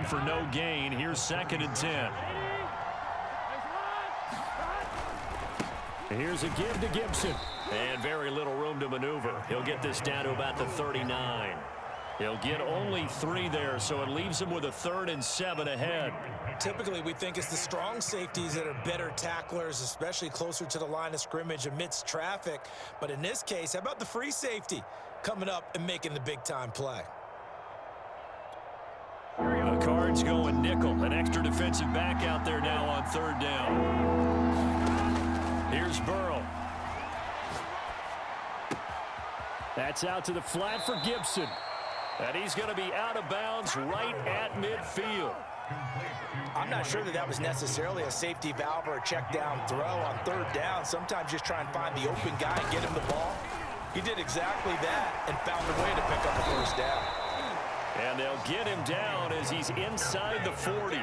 for no gain. Here's 2nd and 10. Here's a give to Gibson. And very little room to maneuver. He'll get this down to about the 39. He'll get only 3 there, so it leaves him with a 3rd and 7 ahead. Typically, we think it's the strong safeties that are better tacklers, especially closer to the line of scrimmage amidst traffic. But in this case, how about the free safety coming up and making the big-time play? The Cards going nickel. An extra defensive back out there now on 3rd down. Here's Burrow. That's out to the flat for Gibson. And he's going to be out of bounds right at midfield. I'm not sure that was necessarily a safety valve or a check down throw on 3rd down. Sometimes just try and find the open guy and get him the ball. He did exactly that and found a way to pick up the 1st down. And they'll get him down as he's inside the 40.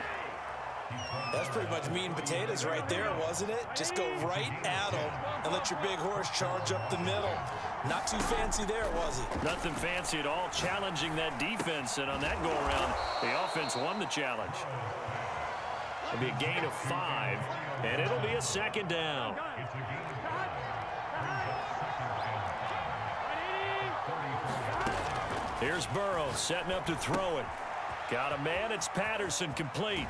That's pretty much meat and potatoes right there, wasn't it? Just go right at him and let your big horse charge up the middle. Not too fancy there, was it? Nothing fancy at all, challenging that defense. And on that go-around, the offense won the challenge. It'll be a gain of 5, and it'll be a 2nd down. Here's Burrow setting up to throw it. Got a man, it's Patterson, complete.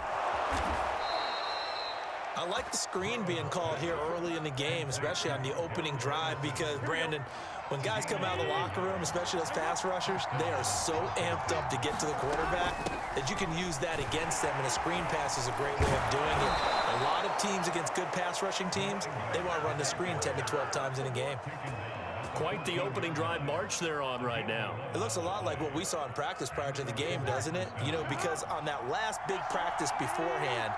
I like the screen being called here early in the game, especially on the opening drive, because, Brandon, when guys come out of the locker room, especially those pass rushers, they are so amped up to get to the quarterback that you can use that against them, and a screen pass is a great way of doing it. A lot of teams against good pass rushing teams, they want to run the screen 10 to 12 times in a game. Quite the opening drive march they're on right now. It looks a lot like what we saw in practice prior to the game, doesn't it? You know, because on that last big practice beforehand,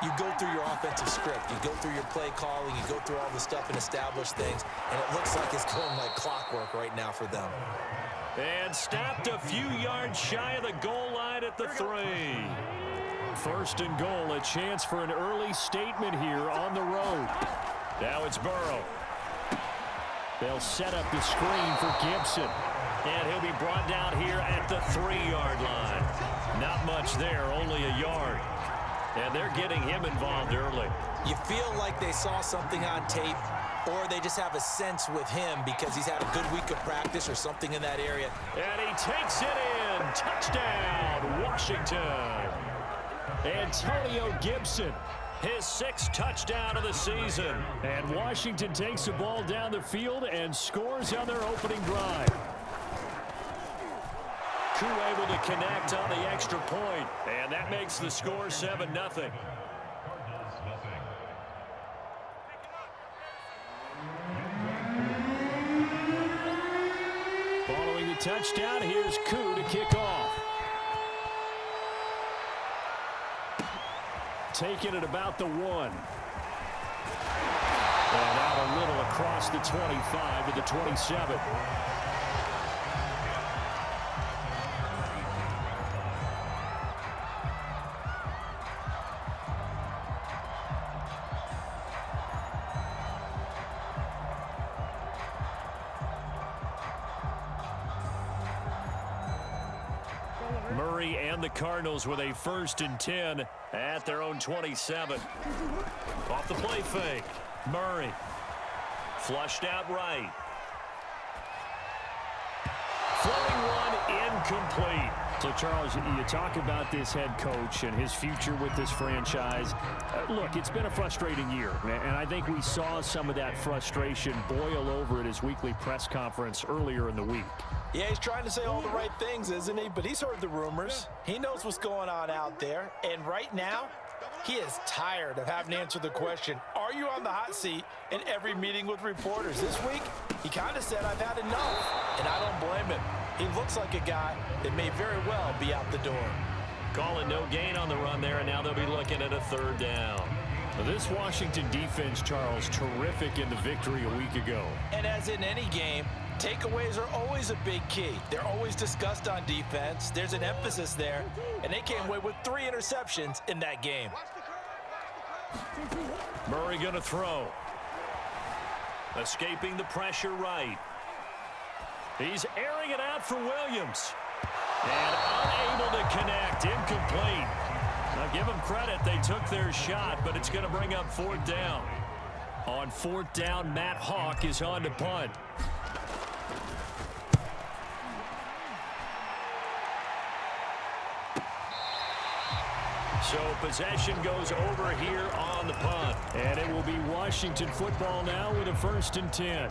you go through your offensive script. You go through your play calling. You go through all the stuff and establish things. And it looks like it's going like clockwork right now for them. And stopped a few yards shy of the goal line at the 3. 1st and goal, a chance for an early statement here on the road. Now it's Burrow. They'll set up the screen for Gibson. And he'll be brought down here at the 3-yard line. Not much there, only a yard. And they're getting him involved early. You feel like they saw something on tape, or they just have a sense with him because he's had a good week of practice or something in that area. And he takes it in. Touchdown, Washington. Antonio Gibson, his 6th touchdown of the season. And Washington takes the ball down the field and scores on their opening drive. Koo able to connect on the extra point, and that makes the score 7-0. Following the touchdown, here's Koo to kick off. Taking it about the 1. And out a little across the 25 to the 27. Murray and the Cardinals with a 1st and 10 at their own 27. Off the play fake. Murray. Flushed out right. Flowing one, incomplete. So, Charles, you talk about this head coach and his future with this franchise. Look, it's been a frustrating year, and I think we saw some of that frustration boil over at his weekly press conference earlier in the week. Yeah, he's trying to say all the right things, isn't he? But he's heard the rumors. He knows what's going on out there. And right now, he is tired of having to answer the question, are you on the hot seat in every meeting with reporters? This week, he kind of said, I've had enough. And I don't blame him. He looks like a guy that may very well be out the door. Calling no gain on the run there, and now they'll be looking at a 3rd down. This Washington defense, Charles, terrific in the victory a week ago. And as in any game, takeaways are always a big key. They're always discussed on defense. There's an emphasis there, and they came away with 3 interceptions in that game. Murray going to throw. Escaping the pressure right. He's airing it out for Williams. And unable to connect, incomplete. give them credit. They took their shot, but it's going to bring up fourth down. On fourth down, Matt Hawk is on to punt. So possession goes over here on the punt. And it will be Washington football now with a 1st and 10.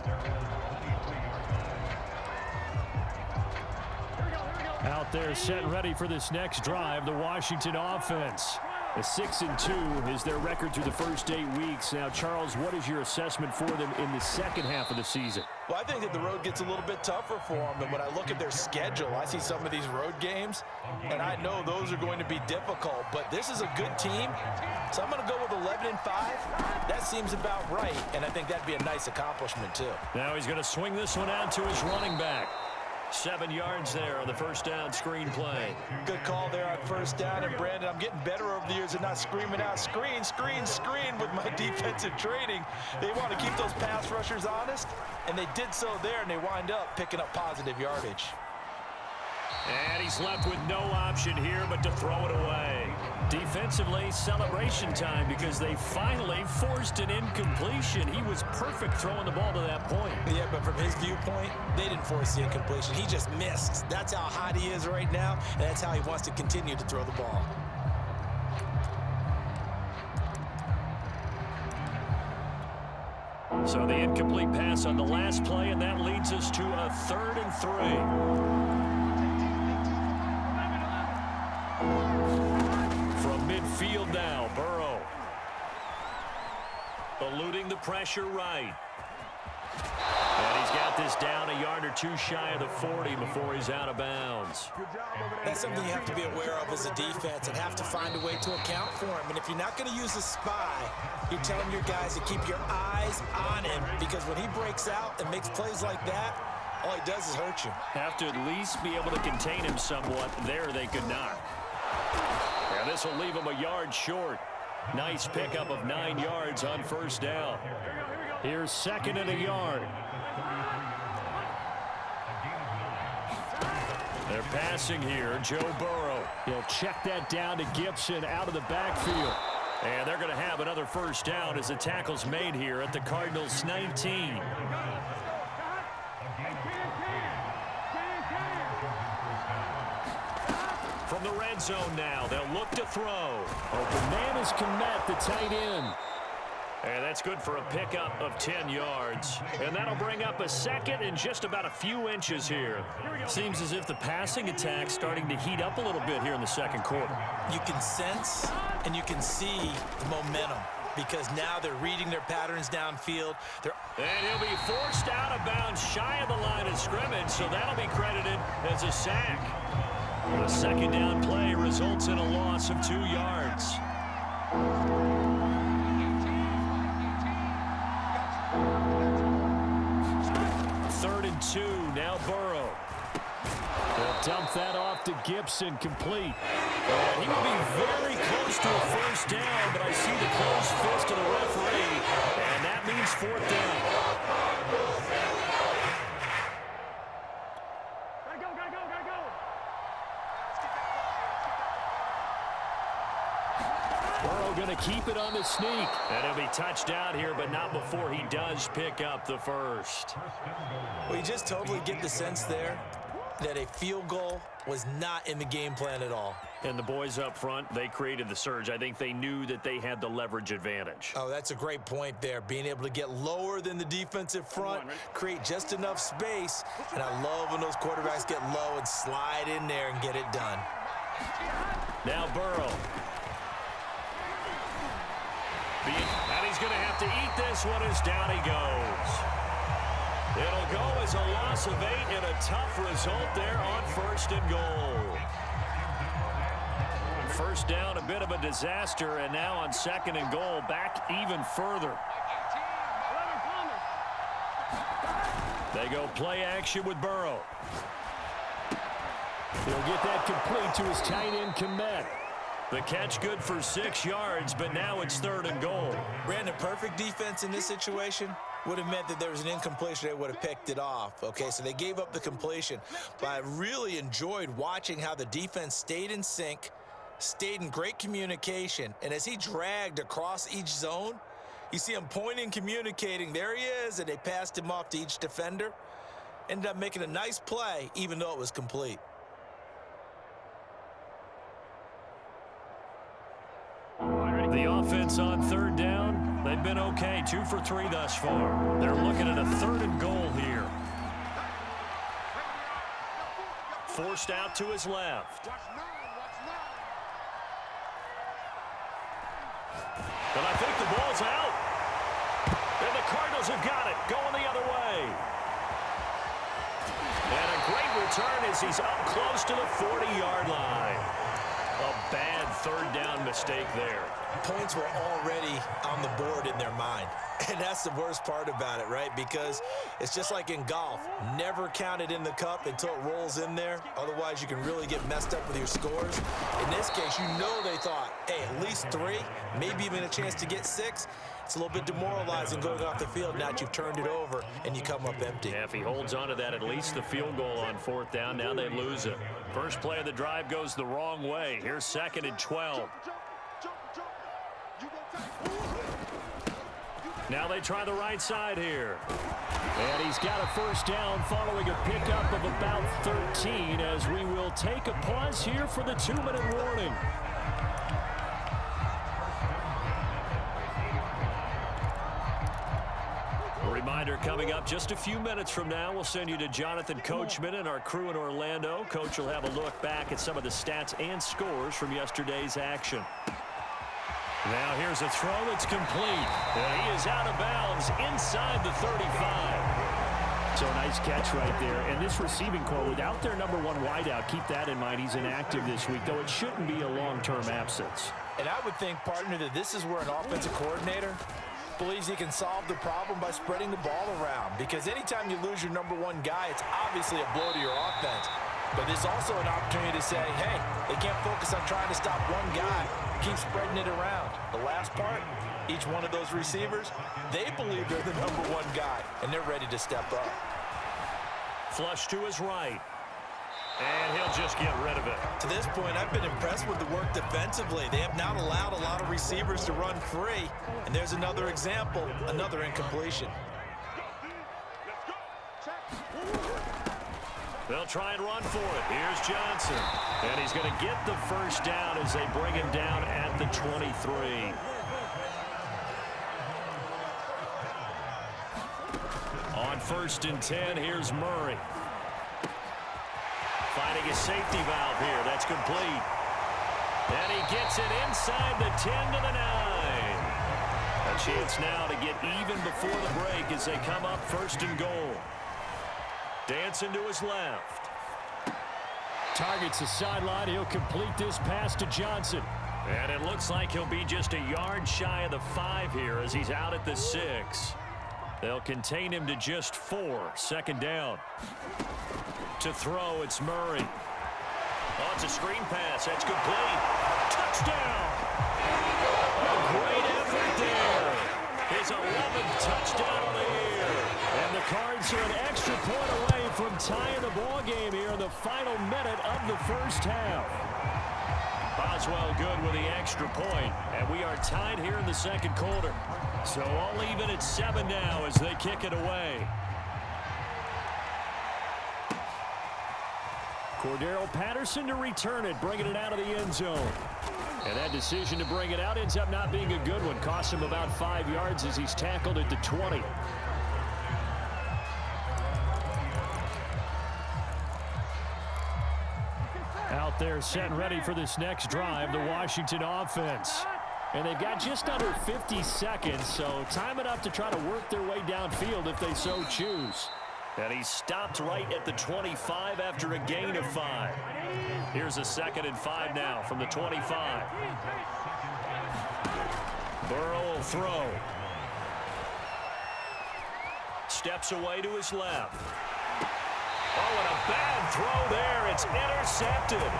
Out there set and ready for this next drive, the Washington offense. A 6-2 is their record through the first 8 weeks. Now, Charles, what is your assessment for them in the second half of the season? Well, I think that the road gets a little bit tougher for them. And when I look at their schedule, I see some of these road games, and I know those are going to be difficult. But this is a good team, so I'm going to go with 11-5. That seems about right, and I think that'd be a nice accomplishment, too. Now he's going to swing this one out to his running back. 7 yards there on the first down screen play. Good call there on first down. And, Brandon, I'm getting better over the years at not screaming out, screen, screen, screen with my defensive training. They want to keep those pass rushers honest, and they did so there, and they wind up picking up positive yardage. And he's left with no option here but to throw it away. Defensively, celebration time because they finally forced an incompletion. He was perfect throwing the ball to that point. Yeah, but from his viewpoint, they didn't force the incompletion. He just missed. That's how hot he is right now, and that's how he wants to continue to throw the ball. So the incomplete pass on the last play, and that leads us to a 3rd and 3. From midfield now, Burrow. Eluding the pressure right. And he's got this down a yard or two shy of the 40 before he's out of bounds. That's something you have to be aware of as a defense and have to find a way to account for him. And if you're not going to use a spy, you're telling your guys to keep your eyes on him, because when he breaks out and makes plays like that, all he does is hurt you. Have to at least be able to contain him somewhat. There they could not. And this will leave him a yard short. Nice pickup of 9 yards on first down. Here's 2nd and a yard. They're passing here. Joe Burrow. He'll check that down to Gibson out of the backfield. And they're going to have another first down as the tackle's made here at the Cardinals' 19. From the red zone now, they'll look to throw. Open man is Kmet, the tight end. And that's good for a pickup of 10 yards. And that'll bring up a 2nd and just about a few inches here. Seems as if the passing attack's starting to heat up a little bit here in the second quarter. You can sense and you can see the momentum, because now they're reading their patterns downfield. And he'll be forced out of bounds shy of the line of scrimmage, so that'll be credited as a sack. The 2nd down play results in a loss of 2 yards. 3rd and 2, now Burrow. They'll dump that off to Gibson, complete. And he will be very close to a first down, but I see the closed fist of the referee, and that means 4th down. Burrow going to keep it on the sneak. And he'll be touched out here, but not before he does pick up the first. Well, you just totally get the sense there that a field goal was not in the game plan at all. And the boys up front, they created the surge. I think they knew that they had the leverage advantage. Oh, that's a great point there. Being able to get lower than the defensive front, create just enough space. And I love when those quarterbacks get low and slide in there and get it done. Now Burrow. And he's going to have to eat this one as down he goes. It'll go as a loss of 8 and a tough result there on 1st and goal. First down, a bit of a disaster, and now on 2nd and goal, back even further. They go play action with Burrow. He'll get that complete to his tight end, Kmet. The catch good for 6 yards, but now it's 3rd and goal. Brandon, perfect defense in this situation would have meant that there was an incompletion. They would have picked it off. Okay, so they gave up the completion. But I really enjoyed watching how the defense stayed in sync, stayed in great communication, and as he dragged across each zone, you see him pointing, communicating. There he is, and they passed him off to each defender. Ended up making a nice play, even though it was complete. The offense on third down, they've been okay. 2 for 3 thus far. They're looking at a 3rd and goal here. Forced out to his left. But I think the ball's out. And the Cardinals have got it, going the other way. And a great return as he's up close to the 40-yard line. A bad 3rd down mistake there. Points were already on the board in their mind. And that's the worst part about it, right? Because it's just like in golf. Never count it in the cup until it rolls in there. Otherwise, you can really get messed up with your scores. In this case, you know they thought, hey, at least 3, maybe even a chance to get 6. It's a little bit demoralizing going off the field. Now that you've turned it over and you come up empty. Yeah, if he holds on to that, at least the field goal on 4th down. Now they lose it. First play of the drive goes the wrong way. Here's 2nd and 12. Now they try the right side here. And he's got a 1st down following a pickup of about 13 as we will take a pause here for the 2-minute warning. A reminder coming up just a few minutes from now. We'll send you to Jonathan Coachman and our crew in Orlando. Coach will have a look back at some of the stats and scores from yesterday's action. Now here's a throw that's complete. And he is out of bounds inside the 35. So nice catch right there. And this receiving core without their number 1 wideout, keep that in mind. He's inactive this week, though it shouldn't be a long-term absence. And I would think, partner, that this is where an offensive coordinator believes he can solve the problem by spreading the ball around. Because anytime you lose your number 1 guy, it's obviously a blow to your offense. But there's also an opportunity to say, hey, they can't focus on trying to stop 1 guy. Keep spreading it around. The last part, each one of those receivers, they believe they're the number 1 guy, and they're ready to step up. Flush to his right. And he'll just get rid of it. To this point, I've been impressed with the work defensively. They have not allowed a lot of receivers to run free. And there's another example, another incompletion. They'll try and run for it. Here's Johnson. And he's going to get the 1st down as they bring him down at the 23. On 1st and 10, here's Murray. Finding a safety valve here. That's complete. And he gets it inside the 10 to the 9. A chance now to get even before the break as they come up 1st and goal. Dancing to his left. Targets the sideline. He'll complete this pass to Johnson. And it looks like he'll be just a yard shy of the 5 here as he's out at the 6. They'll contain him to just 4. 2nd down. To throw, it's Murray. Oh, it's a screen pass. That's complete. Touchdown! A great effort there. His 11th touchdown of the year. And the Cards are an extra point away from tying the ball game here in the final minute of the 1st half. Boswell good with the extra point, and we are tied here in the 2nd quarter. So all even at 7 now as they kick it away. Cordero Patterson to return it, bringing it out of the end zone. And that decision to bring it out ends up not being a good one. Costs him about 5 yards as he's tackled at the 20. Out there set and ready for this next drive, the Washington offense. And they've got just under 50 seconds, so time enough to try to work their way downfield if they so choose. And he's stopped right at the 25 after a gain of 5. Here's a 2nd and 5 now from the 25. Burrow will throw. Steps away to his left. Oh, and a bad throw there. It's intercepted.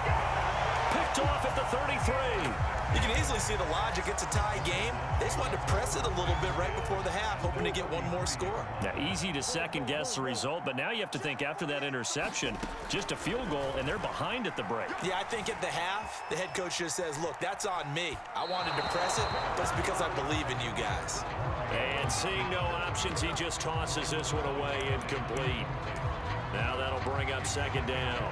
Picked off at the 33. You can easily see the logic. It's a tie game. They just wanted to press it a little bit right before the half, hoping to get one more score. Yeah, easy to second-guess the result, but now you have to think after that interception, just a field goal, and they're behind at the break. Yeah, I think at the half, the head coach just says, look, that's on me. I wanted to press it, but it's because I believe in you guys. And seeing no options, he just tosses this one away, incomplete. Now that'll bring up second down.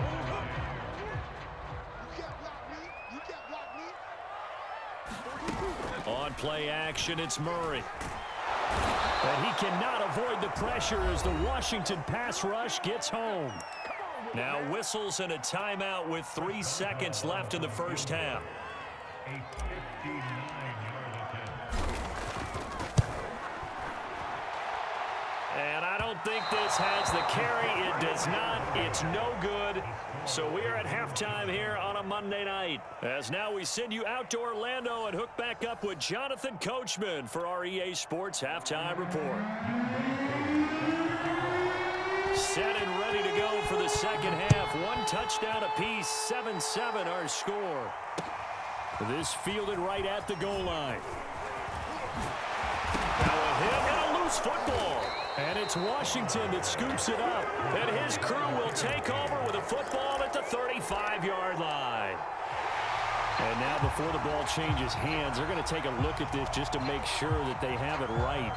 On play action, it's Murray. But he cannot avoid the pressure as the Washington pass rush gets home. Now whistles and a timeout with 3 seconds left in the first half. And I don't think this has the carry. It does not. It's no good. So we are at halftime here on a Monday night. As now we send you out to Orlando and hook back up with Jonathan Coachman for our EA Sports Halftime Report. Set and ready to go for the second half. 1 touchdown apiece, 7-7 our score. This fielded right at the goal line. Now a hit and a loose football. And it's Washington that scoops it up. And his crew will take over with a football at the 35-yard line. And now before the ball changes hands, they're going to take a look at this just to make sure that they have it right.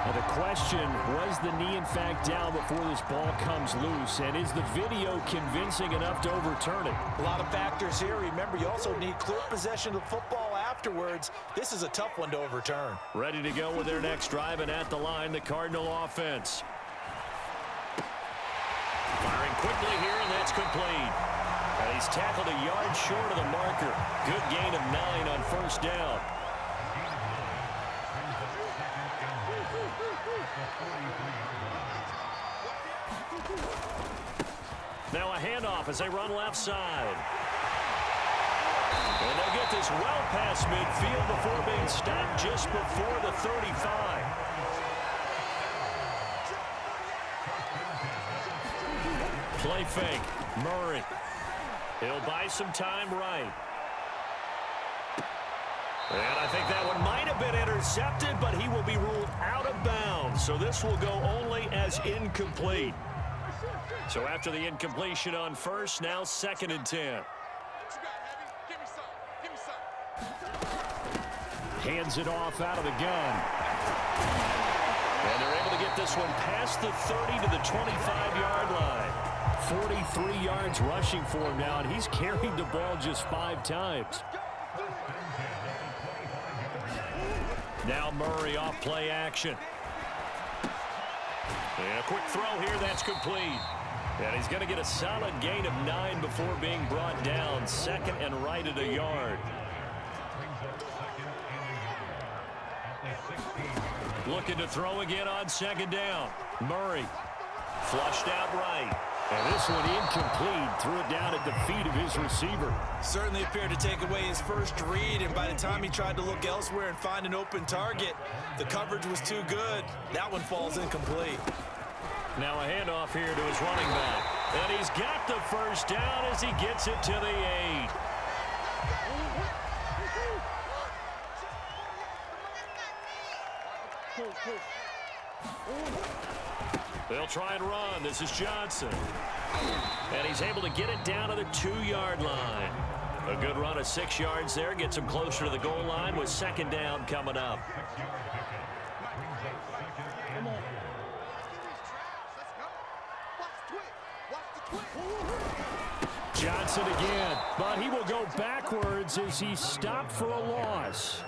Now the question, was the knee in fact down before this ball comes loose? And is the video convincing enough to overturn it? A lot of factors here. Remember, you also need clear possession of the football afterwards. This is a tough one to overturn. Ready to go with their next drive, and at the line, the Cardinal offense. Firing quickly here, and that's complete. And he's tackled a yard short of the marker. Good gain of 9 on first down. Now a handoff as they run left side. And they'll get this well past midfield before being stopped just before the 35. Play fake. Murray. He'll buy some time right. And I think that one might have been intercepted, but he will be ruled out of bounds. So this will go only as incomplete. So after the incompletion on first, now 2nd and 10. Hands it off out of the gun. And they're able to get this one past the 30 to the 25-yard line. 43 yards rushing for him now, and he's carried the ball just 5 times. Now Murray off play action. And a quick throw here, that's complete. And he's going to get a solid gain of 9 before being brought down. 2nd and right at a yard. Looking to throw again on 2nd down. Murray flushed out right. And this one incomplete. Threw it down at the feet of his receiver. Certainly appeared to take away his first read, and by the time he tried to look elsewhere and find an open target, the coverage was too good. That one falls incomplete. Now a handoff here to his running back. And he's got the first down as he gets it to the 8. They'll try and run. This is Johnson. And he's able to get it down to the 2-yard line. A good run of 6 yards there. Gets him closer to the goal line with 2nd down coming up. Johnson again, but he will go backwards as he's stopped for a loss.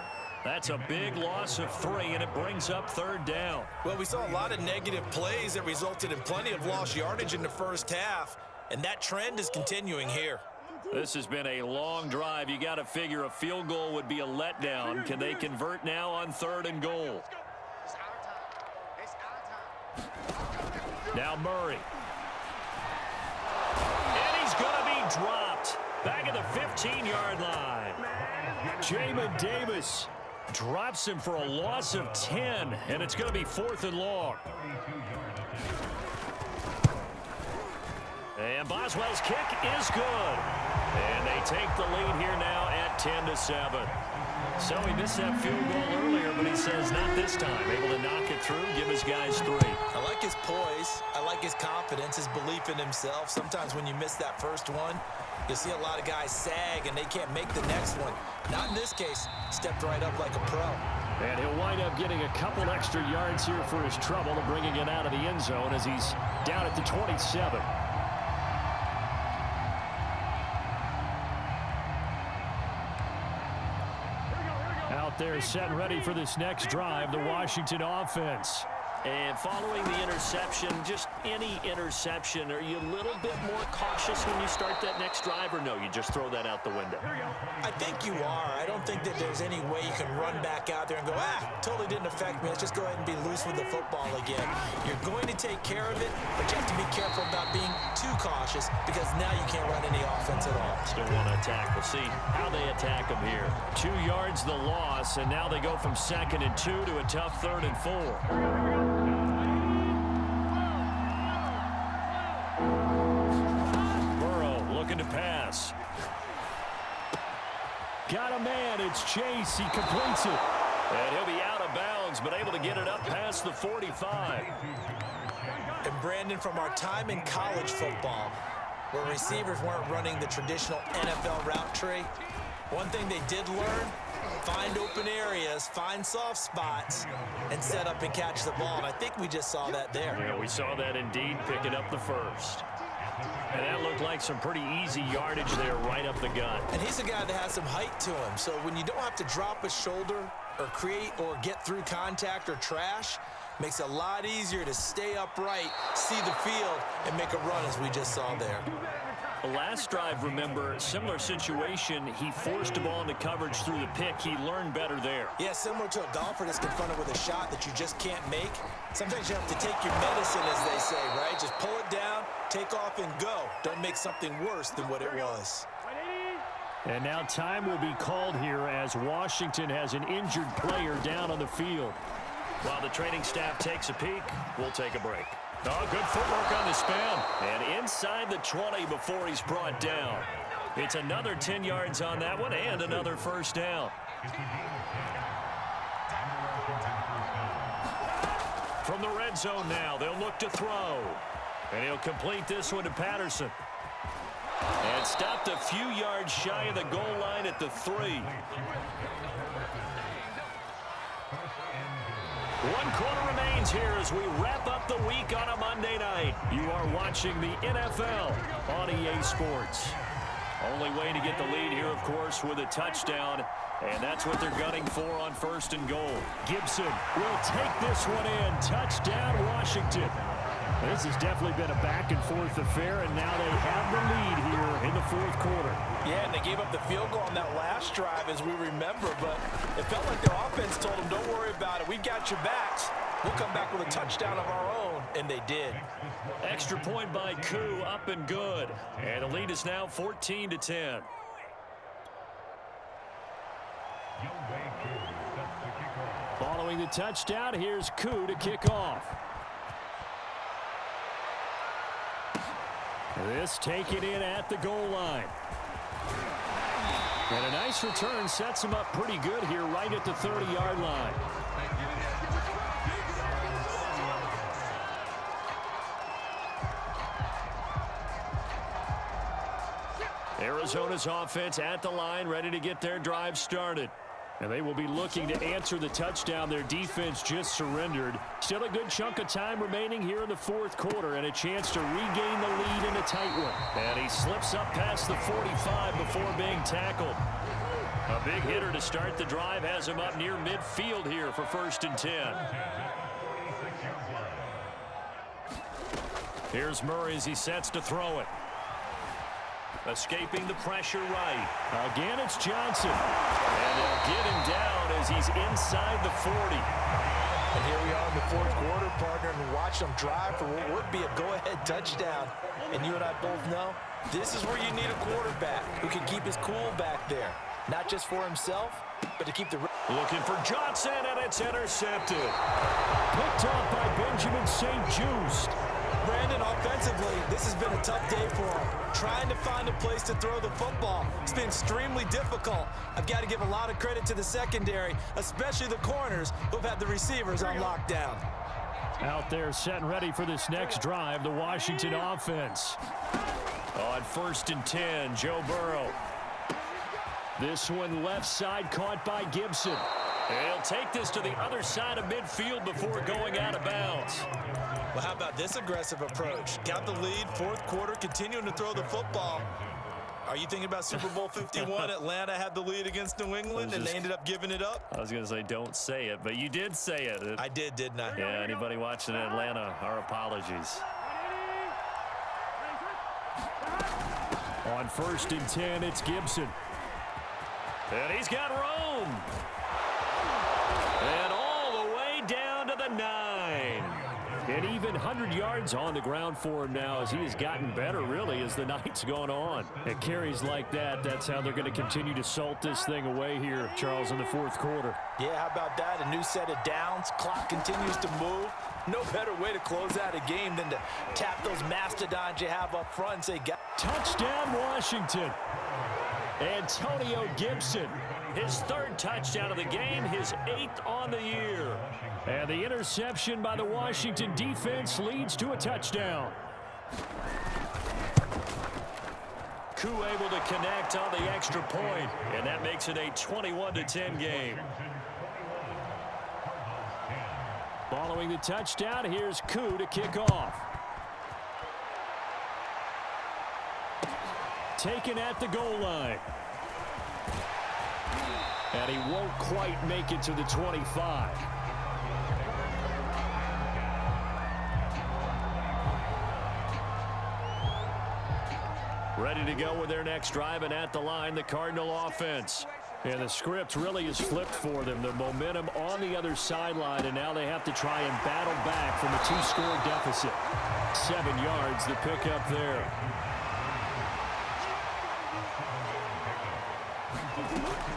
That's a big loss of 3, and it brings up 3rd down. Well, we saw a lot of negative plays that resulted in plenty of lost yardage in the first half, and that trend is continuing here. This has been a long drive. You got to figure a field goal would be a letdown. Can they convert now on 3rd and goal? Now Murray. And he's going to be dropped back at the 15-yard line. Jamin Davis drops him for a loss of 10, and it's going to be 4th and long. And Boswell's kick is good. And they they take the lead here now at 10-7. So he missed that field goal earlier, but he says not this time. Able to knock it through, give his guys 3. I like his poise. I like his confidence, his belief in himself. Sometimes when you miss that first one, you'll see a lot of guys sag and they can't make the next one. Not in this case. Stepped right up like a pro. And he'll wind up getting a couple extra yards here for his trouble and bringing it out of the end zone as he's down at the 27. Out there set and ready for this next drive, the Washington offense. And following the interception, just any interception, are you a little bit more cautious when you start that next drive, or no, you just throw that out the window? I think you are. I don't think that there's any way you can run back out there and go, totally didn't affect me. Let's just go ahead and be loose with the football again. You're going to take care of it, but you have to be careful about being too cautious because now you can't run any offense at all. Still want to attack. We'll see how they attack them here. 2 yards the loss, and now they go from 2nd and 2 to a tough 3rd and 4. Looking to pass. Got a man. It's Chase. He completes it. And he'll be out of bounds, but able to get it up past the 45. And Brandon, from our time in college football, where receivers weren't running the traditional NFL route tree, one thing they did learn, find open areas, find soft spots, and set up and catch the ball. And I think we just saw that there. Yeah, we saw that indeed, picking up the first. And that looked like some pretty easy yardage there right up the gut. And he's a guy that has some height to him. So when you don't have to drop a shoulder or create or get through contact or trash, makes it a lot easier to stay upright, see the field, and make a run as we just saw there. The last drive, remember, similar situation. He forced the ball into coverage through the pick. He learned better there. Yeah, similar to a golfer that's confronted with a shot that you just can't make. Sometimes you have to take your medicine, as they say, right? Just pull it down, take off, and go. Don't make something worse than what it was. And now time will be called here as Washington has an injured player down on the field. While the training staff takes a peek, we'll take a break. Oh, good footwork on the spin. And inside the 20 before he's brought down. It's another 10 yards on that one and another first down. From the red zone now, they'll look to throw. And he'll complete this one to Patterson. And stopped a few yards shy of the goal line at the 3. 1 quarter remains here as we wrap up the week on a Monday night. You are watching the NFL on EA Sports. Only way to get the lead here, of course, with a touchdown. And that's what they're gunning for on 1st and goal. Gibson will take this one in. Touchdown, Washington. This has definitely been a back-and-forth affair, and now they have the lead here in the 4th quarter. Yeah, and they gave up the field goal on that last drive, as we remember, but it felt like their offense told them, don't worry about it. We've got your backs. We'll come back with a touchdown of our own, and they did. Extra point by Koo, up and good. And the lead is now 14-10. Following the touchdown, here's Koo to kick off. This taken in at the goal line. And a nice return sets him up pretty good here right at the 30-yard line. Arizona's offense at the line, ready to get their drive started. And they will be looking to answer the touchdown their defense just surrendered. Still a good chunk of time remaining here in the 4th quarter and a chance to regain the lead in a tight one. And he slips up past the 45 before being tackled. A big hitter to start the drive has him up near midfield here for 1st and 10. Here's Murray as he sets to throw it. Escaping the pressure right. Again, it's Johnson. And they'll get him down as he's inside the 40. And here we are in the 4th quarter, partner, and watch them drive for what would be a go-ahead touchdown. And you and I both know this is where you need a quarterback who can keep his cool back there. Not just for himself, but to keep the... Looking for Johnson, and it's intercepted. Picked off by Benjamin St. Just. Brandon, offensively, Offensively, this has been a tough day for him. Trying to find a place to throw the football. It's been extremely difficult. I've got to give a lot of credit to the secondary, especially the corners who've had the receivers on lockdown. Out there set and ready for this next drive, the Washington offense. On 1st and 10, Joe Burrow. This one left side caught by Gibson. He'll take this to the other side of midfield before going out of bounds. Well, how about this aggressive approach? Got the lead, 4th quarter, continuing to throw the football. Are you thinking about Super Bowl 51? Atlanta had the lead against New England, and they ended up giving it up? I was going to say don't say it, but you did say it. I did, didn't I? Yeah, anybody watching Atlanta, our apologies. On 1st and 10, it's Gibson. And he's got room. And all the way down to the 9. And even 100 yards on the ground for him now as he has gotten better, really, as the night's gone on. At carries like that, that's how they're going to continue to salt this thing away here, Charles, in the 4th quarter. Yeah, how about that? A new set of downs. Clock continues to move. No better way to close out a game than to tap those mastodons you have up front and say, touchdown, Washington. Antonio Gibson, his 3rd touchdown of the game, his 8th on the year. And the interception by the Washington defense leads to a touchdown. Koo able to connect on the extra point, and that makes it a 21-10 game. Following the touchdown, here's Koo to kick off. Taken at the goal line. And he won't quite make it to the 25. Ready to go with their next drive, and at the line, the Cardinal offense. And the script really is flipped for them. The momentum on the other sideline, and now they have to try and battle back from a 2-score deficit. 7 yards, the pickup there.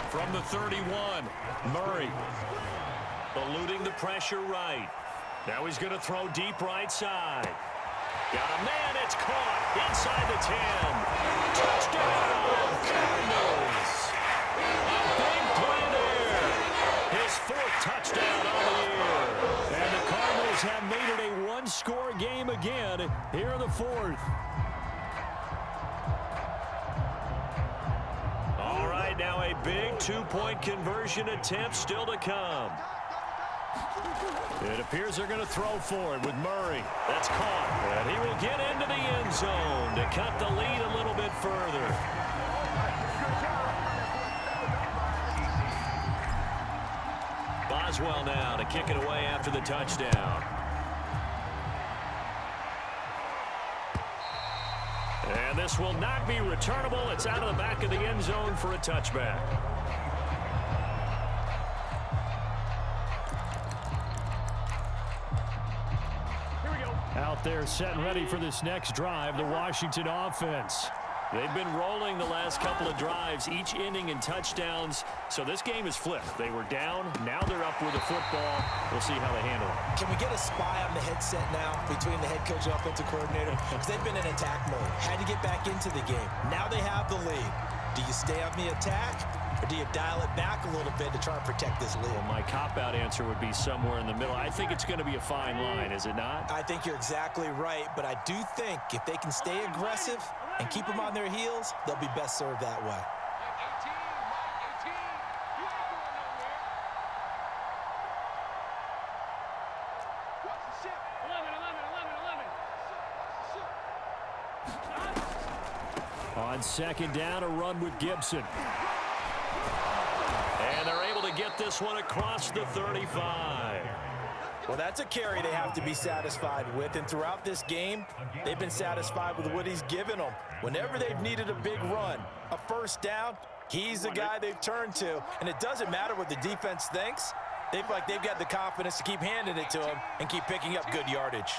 From the 31, Murray eluding the pressure right. Now he's going to throw deep right side. Got a man, it's caught inside the 10. Touchdown, Cardinals. A big play there. His 4th touchdown on the year. And the Cardinals have made it a 1-score game again here in the 4th. All right, now a big 2-point conversion attempt still to come. It appears they're going to throw for it with Murray. That's caught. And he will get into the end zone to cut the lead a little bit further. Boswell now to kick it away after the touchdown. And this will not be returnable. It's out of the back of the end zone for a touchback. Out there set and ready for this next drive, the Washington offense. They've been rolling the last couple of drives, each ending in touchdowns. So this game is flipped. They were down. Now they're up with the football. We'll see how they handle it. Can we get a spy on the headset now between the head coach and offensive coordinator? Because they've been in attack mode. Had to get back into the game. Now they have the lead. Do you stay on the attack? Or do you dial it back a little bit to try and protect this lead? Well, my cop-out answer would be somewhere in the middle. I think it's going to be a fine line, is it not? I think you're exactly right, but I do think if they can stay aggressive and keep them on their heels, they'll be best served that way. On 2nd down, a run with Gibson. And they're able to get this one across the 35. Well, that's a carry they have to be satisfied with, and throughout this game, they've been satisfied with what he's given them. Whenever they've needed a big run, a 1st down, he's the guy they've turned to, and it doesn't matter what the defense thinks. They feel like they've got the confidence to keep handing it to him and keep picking up good yardage.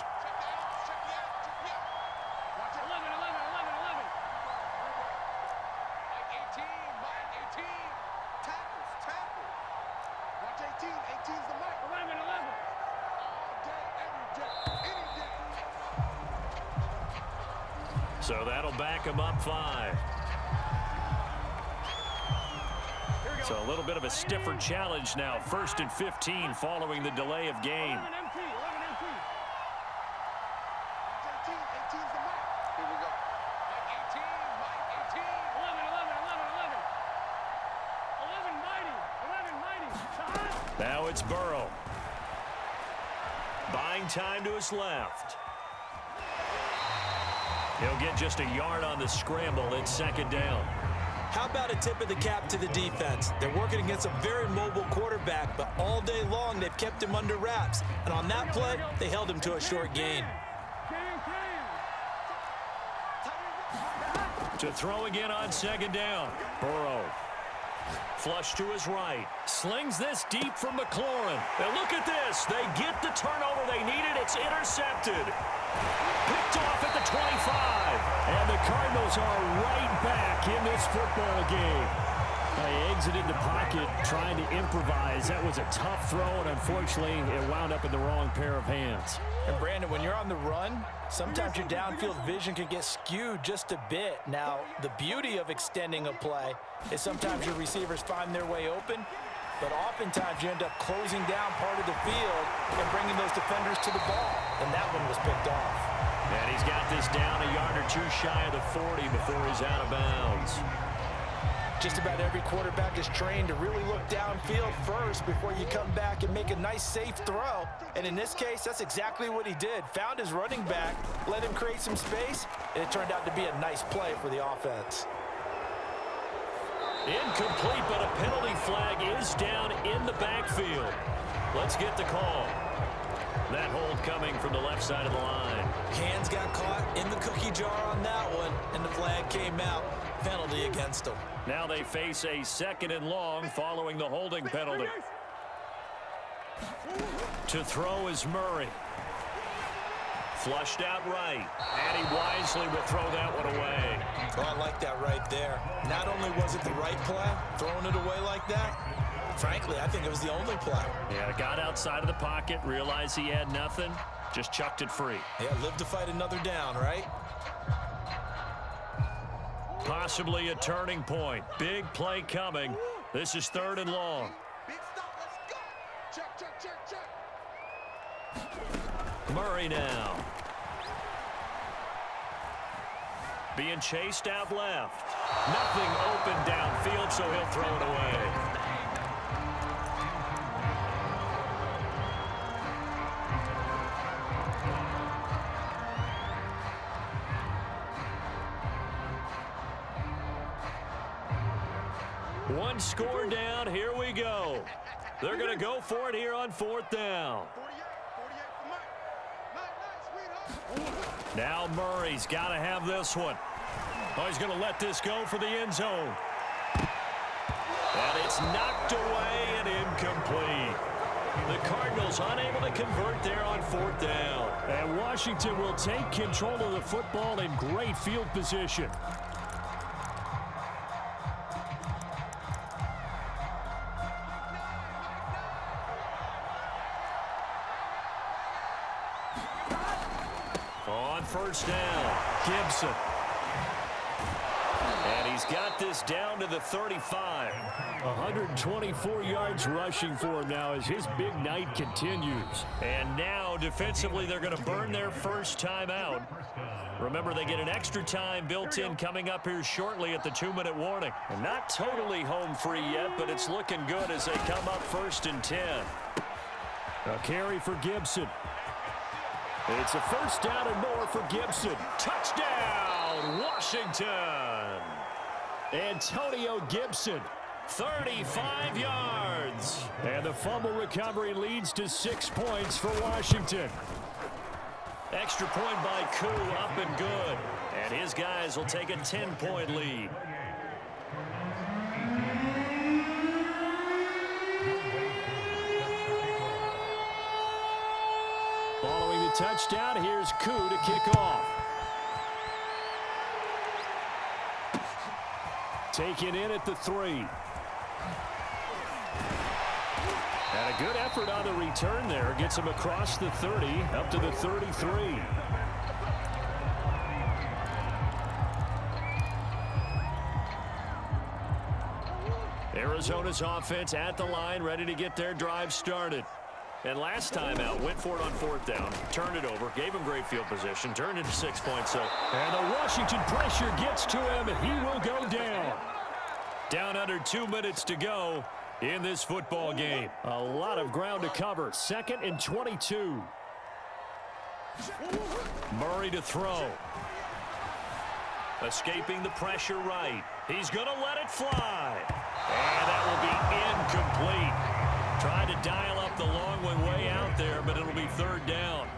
So that'll back him up 5. So a little bit of a stiffer challenge now. 1st and 15 following the delay of game. Now it's Burrow. Buying time to his left. He'll get just a yard on the scramble. It's 2nd down. How about a tip of the cap to the defense? They're working against a very mobile quarterback, but all day long they've kept him under wraps. And on that play, they held him to a short gain. To throw again on 2nd down. Burrow. Flush to his right. Slings this deep from McLaurin. And look at this. They get the turnover they needed. It's intercepted. Picked off at the 25. And the Cardinals are right back in this football game. They exited the pocket trying to improvise. That was a tough throw, and unfortunately, it wound up in the wrong pair of hands. And Brandon, when you're on the run, sometimes your downfield vision can get skewed just a bit. Now, the beauty of extending a play is sometimes your receivers find their way open, but oftentimes you end up closing down part of the field and bringing those defenders to the ball. And that one was picked off. And he's got this down a yard or 2 shy of the 40 before he's out of bounds. Just about every quarterback is trained to really look downfield first before you come back and make a nice, safe throw. And in this case, that's exactly what he did. Found his running back, let him create some space, and it turned out to be a nice play for the offense. Incomplete, but a penalty flag is down in the backfield. Let's get the call. That hold coming from the left side of the line. Hands got caught in the cookie jar on that one, and the flag came out. Penalty against them. Now they face a 2nd and long following the holding penalty. To throw is Murray. Flushed out right. And he wisely will throw that one away. Oh, I like that right there. Not only was it the right play, throwing it away like that, frankly, I think it was the only play. Yeah, got outside of the pocket, realized he had nothing, just chucked it free. Yeah, live to fight another down, right? Possibly a turning point. Big play coming. This is 3rd and long. Big stop, let's go. Check, check, check, check. Murray now. Being chased out left. Nothing open downfield, so he'll throw it away. One score down. Here we go. They're going to go for it here on 4th down. 48 for Mike. Night, Now Murray's got to have this one. Oh, he's going to let this go for the end zone. And it's knocked away and incomplete. The Cardinals unable to convert there on 4th down. And Washington will take control of the football in great field position. On 1st down, Gibson. And he's got this down to the 35. 124 yards rushing for him now as his big night continues. And now, defensively, they're going to burn their first time out. Remember, they get an extra time built in coming up here shortly at the 2-minute warning. And not totally home free yet, but it's looking good as they come up 1st and 10. A carry for Gibson. It's a 1st down and more for Gibson. Touchdown, Washington. Antonio Gibson, 35 yards. And the fumble recovery leads to 6 points for Washington. Extra point by Koo, up and good. And his guys will take a 10-point lead. Following the touchdown, here's Koo to kick off. Taken in at the 3. And a good effort on the return there. Gets him across the 30, up to the 33. Arizona's offense at the line, ready to get their drive started. And last time out, went for it on 4th down, turned it over, gave him great field position, turned into 6 points. So, and the Washington pressure gets to him, and he will go down. Down under 2 minutes to go in this football game. A lot of ground to cover. 2nd and 22. Murray to throw. Escaping the pressure right. He's going to let it fly. And that will be incomplete. Tried to dial up the long one way out there, but it'll be 3rd down.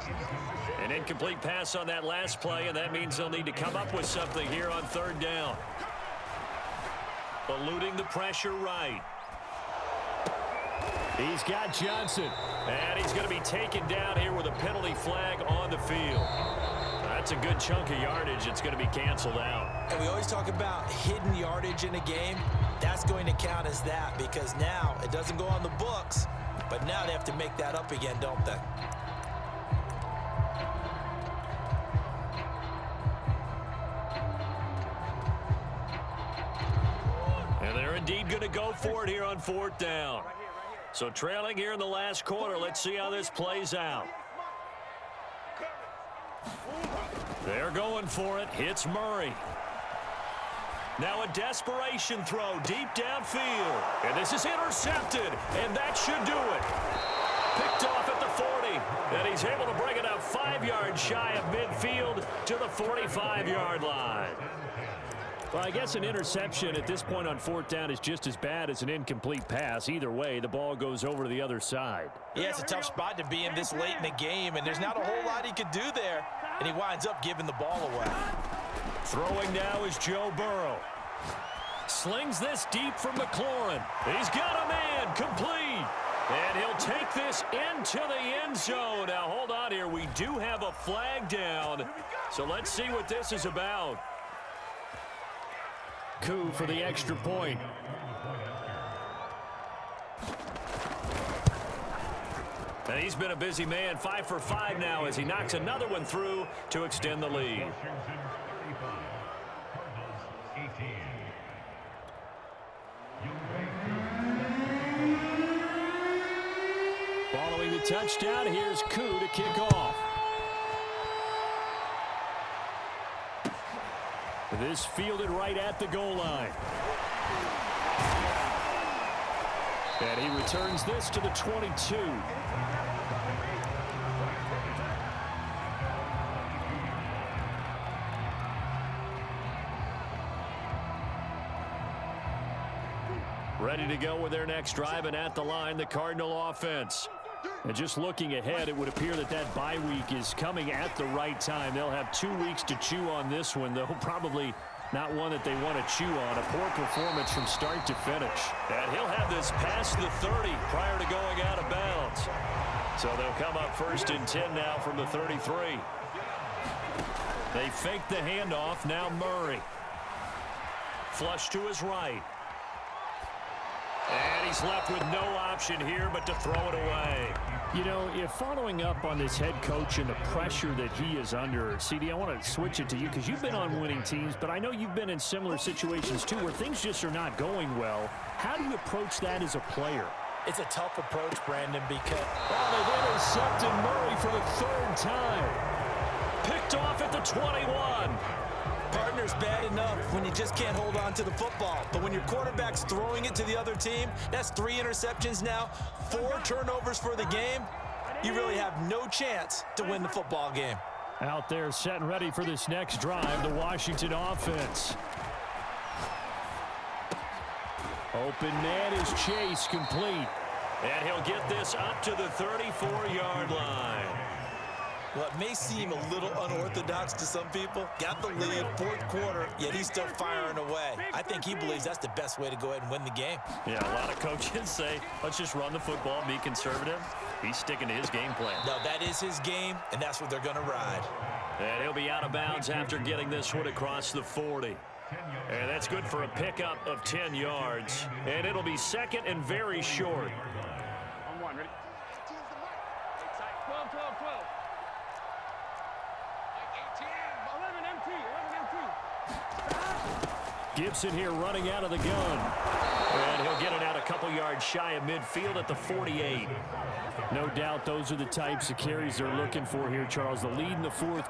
An incomplete pass on that last play, and that means they'll need to come up with something here on 3rd down. Eluding the pressure right. He's got Johnson, and he's going to be taken down here with a penalty flag on the field. That's a good chunk of yardage. It's going to be canceled out. And we always talk about hidden yardage in a game. That's going to count as that because now it doesn't go on the books, but now they have to make that up again, don't they? And they're indeed going to go for it here on 4th down. So trailing here in the last quarter, let's see how this plays out. They're going for it. Hits Murray. Now a desperation throw deep downfield. And this is intercepted. And that should do it. Picked off at the 40. And he's able to bring it up 5 yards shy of midfield to the 45-yard line. Well, I guess an interception at this point on 4th down is just as bad as an incomplete pass. Either way, the ball goes over to the other side. Yeah, it's a tough spot to be in this late in the game, and there's not a whole lot he could do there, and he winds up giving the ball away. Throwing now is Joe Burrow. Slings this deep from McLaurin. He's got a man, complete. And he'll take this into the end zone. Now, hold on here. We do have a flag down, so let's see what this is about. Coup for the extra point. And he's been a busy man, 5 for 5 now as he knocks another one through to extend the lead. Following the touchdown, here's Coup to kick off. This fielded right at the goal line. And he returns this to the 22. Ready to go with their next drive, and at the line, the Cardinal offense. And just looking ahead, it would appear that that bye week is coming at the right time. They'll have 2 weeks to chew on this one, though probably not one that they want to chew on. A poor performance from start to finish. And he'll have this past the 30 prior to going out of bounds. So they'll come up 1st and 10 now from the 33. They fake the handoff. Now Murray. Flush to his right. And he's left with no option here but to throw it away. You know, if following up on this head coach and the pressure that he is under, CD, I want to switch it to you because you've been on winning teams, but I know you've been in similar situations too where things just are not going well. How do you approach that as a player? It's a tough approach, Brandon, because... they've intercepted Murray for the 3rd time. Picked off at the 21. Partner's bad enough when you just can't hold on to the football. But when your quarterback's throwing it to the other team, that's 3 interceptions now, 4 turnovers for the game. You really have no chance to win the football game. Out there set and ready for this next drive, the Washington offense. Open man is Chase, complete. And he'll get this up to the 34-yard line. Well, it may seem a little unorthodox to some people. Got the lead, 4th quarter, yet he's still firing away. I think he believes that's the best way to go ahead and win the game. Yeah, a lot of coaches say, let's just run the football, be conservative. He's sticking to his game plan. No, that is his game, and that's what they're going to ride. And he'll be out of bounds after getting this one across the 40. And that's good for a pickup of 10 yards. And it'll be 2nd and very short. On 1, ready? 12, 12, 12. 11 empty, 11 empty. Gibson here running out of the gun. And he'll get it out a couple yards shy of midfield at the 48. No doubt those are the types of carries they're looking for here, Charles. The lead in the fourth